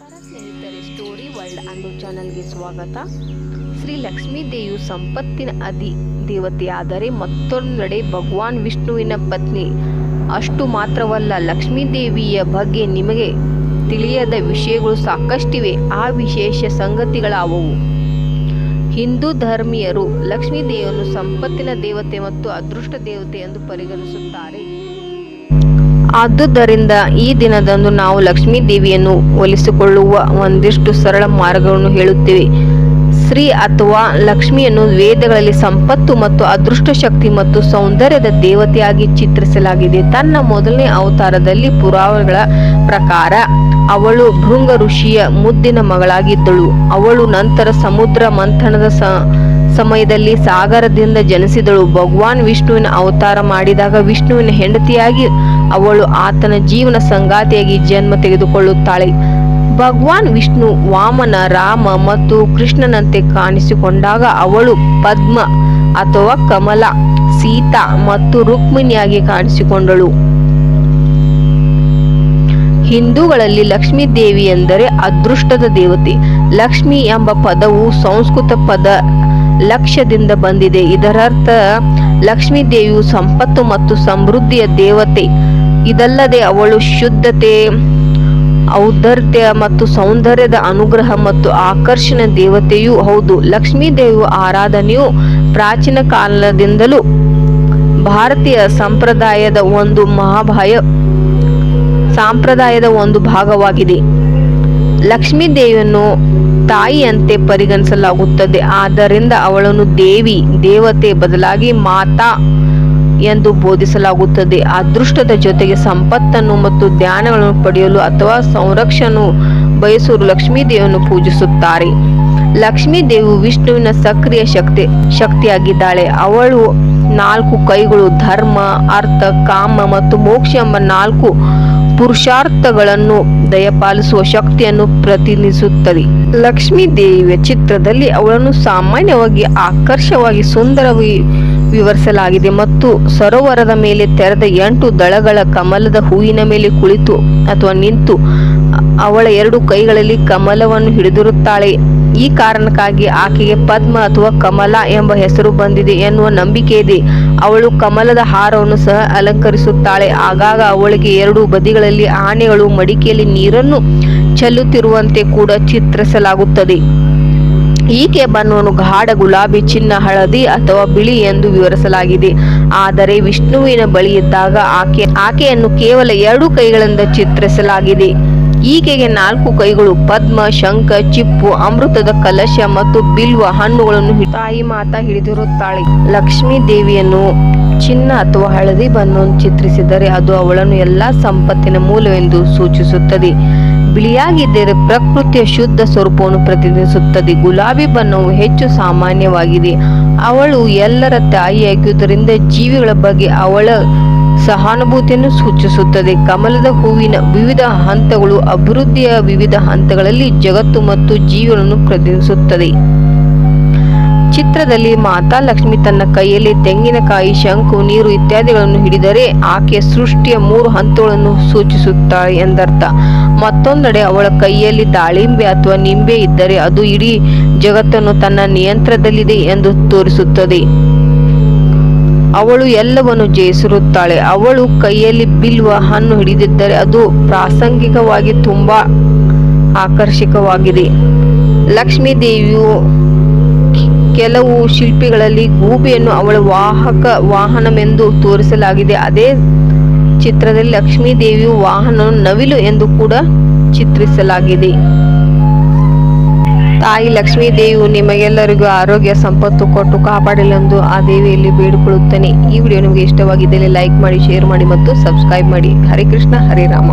ನಮಸ್ಕಾರ ಸ್ನೇಹಿತರೆ, story world ಅನ್ನೋ ಚಾನಲ್ಗೆ ಸ್ವಾಗತ. ಶ್ರೀ ಲಕ್ಷ್ಮೀ ದೇವಿಯು ಸಂಪತ್ತಿನ ದೇವತೆಯಾದರೆ ಮತ್ತೊಂದೆಡೆ ಭಗವಾನ್ ವಿಷ್ಣುವಿನ ಪತ್ನಿ. ಅಷ್ಟು ಮಾತ್ರವಲ್ಲ, ಲಕ್ಷ್ಮೀ ದೇವಿಯ ಬಗ್ಗೆ ನಿಮಗೆ ತಿಳಿಯದ ವಿಷಯಗಳು ಸಾಕಷ್ಟಿವೆ. ಆ ವಿಶೇಷ ಸಂಗತಿಗಳಾವವು. ಹಿಂದೂ ಧರ್ಮೀಯರು ಲಕ್ಷ್ಮೀ ದೇವಿಯನ್ನು ಸಂಪತ್ತಿನ ದೇವತೆ ಮತ್ತು ಅದೃಷ್ಟ ದೇವತೆ ಎಂದು ಪರಿಗಣಿಸುತ್ತಾರೆ. ಆದುದರಿಂದ ಈ ದಿನದಂದು ನಾವು ಲಕ್ಷ್ಮೀ ದೇವಿಯನ್ನು ಒಲಿಸಿಕೊಳ್ಳುವ ಒಂದಿಷ್ಟು ಸರಳ ಮಾರ್ಗಗಳನ್ನು ಹೇಳುತ್ತೇವೆ. ಶ್ರೀ ಅಥವಾ ಲಕ್ಷ್ಮಿಯನ್ನು ವೇದಗಳಲ್ಲಿ ಸಂಪತ್ತು ಮತ್ತು ಅದೃಷ್ಟ ಶಕ್ತಿ ಮತ್ತು ಸೌಂದರ್ಯದ ದೇವತೆಯಾಗಿ ಚಿತ್ರಿಸಲಾಗಿದೆ. ತನ್ನ ಮೊದಲನೇ ಅವತಾರದಲ್ಲಿ ಪುರಾವೆಗಳ ಪ್ರಕಾರ ಅವಳು ಭೃಂಗ ಋಷಿಯ ಮುದ್ದಿನ ಮಗಳಾಗಿದ್ದಳು. ಅವಳು ನಂತರ ಸಮುದ್ರ ಮಂಥನದ ಸಮಯದಲ್ಲಿ ಸಾಗರದಿಂದ ಜನಿಸಿದಳು. ಭಗವಾನ್ ವಿಷ್ಣುವಿನ ಅವತಾರ ಮಾಡಿದಾಗ ವಿಷ್ಣುವಿನ ಹೆಂಡತಿಯಾಗಿ ಅವಳು ಆತನ ಜೀವನ ಸಂಗಾತಿಯಾಗಿ ಜನ್ಮ ತೆಗೆದುಕೊಳ್ಳುತ್ತಾಳೆ. ಭಗವಾನ್ ವಿಷ್ಣು ವಾಮನ, ರಾಮ ಮತ್ತು ಕೃಷ್ಣನಂತೆ ಕಾಣಿಸಿಕೊಂಡಾಗ ಅವಳು ಪದ್ಮ ಅಥವಾ ಕಮಲ, ಸೀತಾ ಮತ್ತು ರುಕ್ಮಿಣಿಯಾಗಿ ಕಾಣಿಸಿಕೊಂಡಳು. ಹಿಂದೂಗಳಲ್ಲಿ ಲಕ್ಷ್ಮೀ ದೇವಿ ಎಂದರೆ ಅದೃಷ್ಟದ ದೇವತೆ. ಲಕ್ಷ್ಮಿ ಎಂಬ ಪದವು ಸಂಸ್ಕೃತ ಪದ ಲಕ್ಷ್ಯದಿಂದ ಬಂದಿದೆ. ಇದರರ್ಥ ಲಕ್ಷ್ಮೀ ದೇವಿಯು ಸಂಪತ್ತು ಮತ್ತು ಸಮೃದ್ಧಿಯ ದೇವತೆ. ಇದಲ್ಲದೆ ಅವಳು ಶುದ್ಧತೆ, ಔದಾರ್ಯ ಮತ್ತು ಸೌಂದರ್ಯದ ಅನುಗ್ರಹ ಮತ್ತು ಆಕರ್ಷಣೆ ದೇವತೆಯೂ ಹೌದು. ಲಕ್ಷ್ಮೀ ದೇವಿಯ ಆರಾಧನೆಯು ಪ್ರಾಚೀನ ಕಾಲದಿಂದಲೂ ಭಾರತೀಯ ಸಂಪ್ರದಾಯದ ಒಂದು ಭಾಗವಾಗಿದೆ. ಲಕ್ಷ್ಮೀ ದೇವಿಯನ್ನು ತಾಯಿಯಂತೆ ಪರಿಗಣಿಸಲಾಗುತ್ತದೆ. ಆದ್ದರಿಂದ ಅವಳನ್ನು ದೇವತೆ ಬದಲಾಗಿ ಮಾತಾ ಎಂದು ಬೋಧಿಸಲಾಗುತ್ತದೆ. ಅದೃಷ್ಟದ ಜೊತೆಗೆ ಸಂಪತ್ತನ್ನು ಮತ್ತು ಜ್ಞಾನಗಳನ್ನು ಪಡೆಯಲು ಅಥವಾ ಸಂರಕ್ಷಣೆ ಬಯಸುವ ಲಕ್ಷ್ಮೀ ದೇವಿಯನ್ನು ಪೂಜಿಸುತ್ತಾರೆ. ಲಕ್ಷ್ಮೀ ದೇವಿಯು ವಿಷ್ಣುವಿನ ಸಕ್ರಿಯ ಶಕ್ತಿಯಾಗಿದ್ದಾಳೆ. ಅವಳು 4 ಕೈಗಳು, ಧರ್ಮ, ಅರ್ಥ, ಕಾಮ ಮತ್ತು ಮೋಕ್ಷ ಎಂಬ 4 ಪುರುಷಾರ್ಥಗಳನ್ನು ದಯಪಾಲಿಸುವ ಶಕ್ತಿಯನ್ನು ಪ್ರತಿನಿಧಿಸುತ್ತದೆ. ಲಕ್ಷ್ಮೀ ದೇವಿಯ ಚಿತ್ರದಲ್ಲಿ ಅವಳನ್ನು ಸಾಮಾನ್ಯವಾಗಿ ಆಕರ್ಷಕವಾಗಿ ಸುಂದರವಾಗಿ ವಿವರಿಸಲಾಗಿದೆ ಮತ್ತು ಸರೋವರದ ಮೇಲೆ ತೆರೆದ 8 ದಳಗಳ ಕಮಲದ ಹೂವಿನ ಮೇಲೆ ಕುಳಿತು ಅಥವಾ ನಿಂತು ಅವಳ 2 ಕೈಗಳಲ್ಲಿ ಕಮಲವನ್ನು ಹಿಡಿದಿರುತ್ತಾಳೆ. ಈ ಕಾರಣಕ್ಕಾಗಿ ಆಕೆಗೆ ಪದ್ಮ ಅಥವಾ ಕಮಲ ಎಂಬ ಹೆಸರು ಬಂದಿದೆ ಎನ್ನುವ ನಂಬಿಕೆ ಇದೆ. ಅವಳು ಕಮಲದ ಹಾರವನ್ನು ಸಹ ಅಲಂಕರಿಸುತ್ತಾಳೆ. ಆಗಾಗ ಅವಳಿಗೆ 2 ಬದಿಗಳಲ್ಲಿ ಆನೆಗಳು ಮಡಿಕೆಯಲ್ಲಿ ನೀರನ್ನು ಚೆಲ್ಲುತ್ತಿರುವಂತೆ ಕೂಡ ಚಿತ್ರಿಸಲಾಗುತ್ತದೆ. ಈಕೆ ಬಣ್ಣವನ್ನು ಗಾಢ ಗುಲಾಬಿ, ಚಿನ್ನ, ಹಳದಿ ಅಥವಾ ಬಿಳಿ ಎಂದು ವಿವರಿಸಲಾಗಿದೆ. ಆದರೆ ವಿಷ್ಣುವಿನ ಬಳಿ ಇದ್ದಾಗ ಆಕೆಯನ್ನು ಕೇವಲ 2 ಕೈಗಳಿಂದ ಚಿತ್ರಿಸಲಾಗಿದೆ. ಈಕೆಗೆ 4 ಕೈಗಳು, ಪದ್ಮ, ಶಂಖ, ಚಿಪ್ಪು, ಅಮೃತದ ಕಲಶ ಮತ್ತು ಬಿಲ್ವ ಹಣ್ಣುಗಳನ್ನು ತಾಯಿ ಮಾತಾ ಹಿಡಿದಿರುತ್ತಾಳೆ. ಲಕ್ಷ್ಮೀ ದೇವಿಯನ್ನು ಚಿನ್ನ ಅಥವಾ ಹಳದಿ ಬಣ್ಣವನ್ನು ಚಿತ್ರಿಸಿದರೆ ಅದು ಅವಳನ್ನು ಎಲ್ಲಾ ಸಂಪತ್ತಿನ ಮೂಲವೆಂದು ಸೂಚಿಸುತ್ತದೆ. ಬಿಳಿಯಾಗಿದ್ದರೆ ಪ್ರಕೃತಿಯ ಶುದ್ಧ ಸ್ವರೂಪವನ್ನು ಪ್ರತಿನಿಧಿಸುತ್ತದೆ. ಗುಲಾಬಿ ಬಣ್ಣವು ಹೆಚ್ಚು ಸಾಮಾನ್ಯವಾಗಿದೆ. ಅವಳು ಎಲ್ಲರ ತಾಯಿಯಾಗಿರುವುದರಿಂದ ಜೀವಿಗಳ ಬಗ್ಗೆ ಅವಳ ಸಹಾನುಭೂತಿಯನ್ನು ಸೂಚಿಸುತ್ತದೆ. ಕಮಲದ ಹೂವಿನ ವಿವಿಧ ಹಂತಗಳು ಅಭಿವೃದ್ಧಿಯ ವಿವಿಧ ಹಂತಗಳಲ್ಲಿ ಜಗತ್ತು ಮತ್ತು ಜೀವಿಗಳನ್ನು ಪ್ರತಿನಿಧಿಸುತ್ತದೆ. ಚಿತ್ರದಲ್ಲಿ ಮಾತಾ ಲಕ್ಷ್ಮಿ ತನ್ನ ಕೈಯಲ್ಲಿ ತೆಂಗಿನಕಾಯಿ, ಶಂಕು, ನೀರು ಇತ್ಯಾದಿಗಳನ್ನು ಹಿಡಿದರೆ ಆಕೆ ಸೃಷ್ಟಿಯ 3 ಹಂತಗಳನ್ನು ಸೂಚಿಸುತ್ತಾಳೆ ಎಂದರ್ಥ. ಮತ್ತೊಂದೆಡೆ ಅವಳ ಕೈಯಲ್ಲಿ ದಾಳಿಂಬೆ ಅಥವಾ ನಿಂಬೆ ಇದ್ದರೆ ಅದು ಇಡೀ ಜಗತ್ತನ್ನು ತನ್ನ ನಿಯಂತ್ರಣದಲ್ಲಿದೆ ಎಂದು ತೋರಿಸುತ್ತದೆ. ಅವಳು ಎಲ್ಲವನ್ನು ಜಯಿಸಿರುತ್ತಾಳೆ. ಅವಳು ಕೈಯಲ್ಲಿ ಬಿಲ್ವ ಹಣ್ಣು ಹಿಡಿದಿದ್ದರೆ ಅದು ಪ್ರಾಸಂಗಿಕವಾಗಿ ತುಂಬಾ ಆಕರ್ಷಕವಾಗಿದೆ. ಲಕ್ಷ್ಮೀ ದೇವಿಯು ಕೆಲವು ಶಿಲ್ಪಿಗಳಲ್ಲಿ ಗೂಬೆಯನ್ನು ಅವಳ ವಾಹನವೆಂದು ತೋರಿಸಲಾಗಿದೆ. ಅದೇ ಚಿತ್ರದಲ್ಲಿ ಲಕ್ಷ್ಮೀ ದೇವಿಯು ವಾಹನ ನವಿಲು ಎಂದು ಕೂಡ ಚಿತ್ರಿಸಲಾಗಿದೆ. ತಾಯಿ ಲಕ್ಷ್ಮೀ ದೇವಿಯು ನಿಮಗೆಲ್ಲರಿಗೂ ಆರೋಗ್ಯ ಸಂಪತ್ತು ಕೊಟ್ಟು ಕಾಪಾಡಲೆಂದು ಆ ದೇವಿಯಲ್ಲಿ ಬೇಡಿಕೊಳ್ಳುತ್ತೇನೆ. ಈ ವಿಡಿಯೋ ನಿಮಗೆ ಇಷ್ಟವಾಗಿದ್ದಲ್ಲಿ ಲೈಕ್ ಮಾಡಿ, ಶೇರ್ ಮಾಡಿ ಮತ್ತು ಸಬ್ಸ್ಕ್ರೈಬ್ ಮಾಡಿ. ಹರೇ ಕೃಷ್ಣ, ಹರೇ ರಾಮ.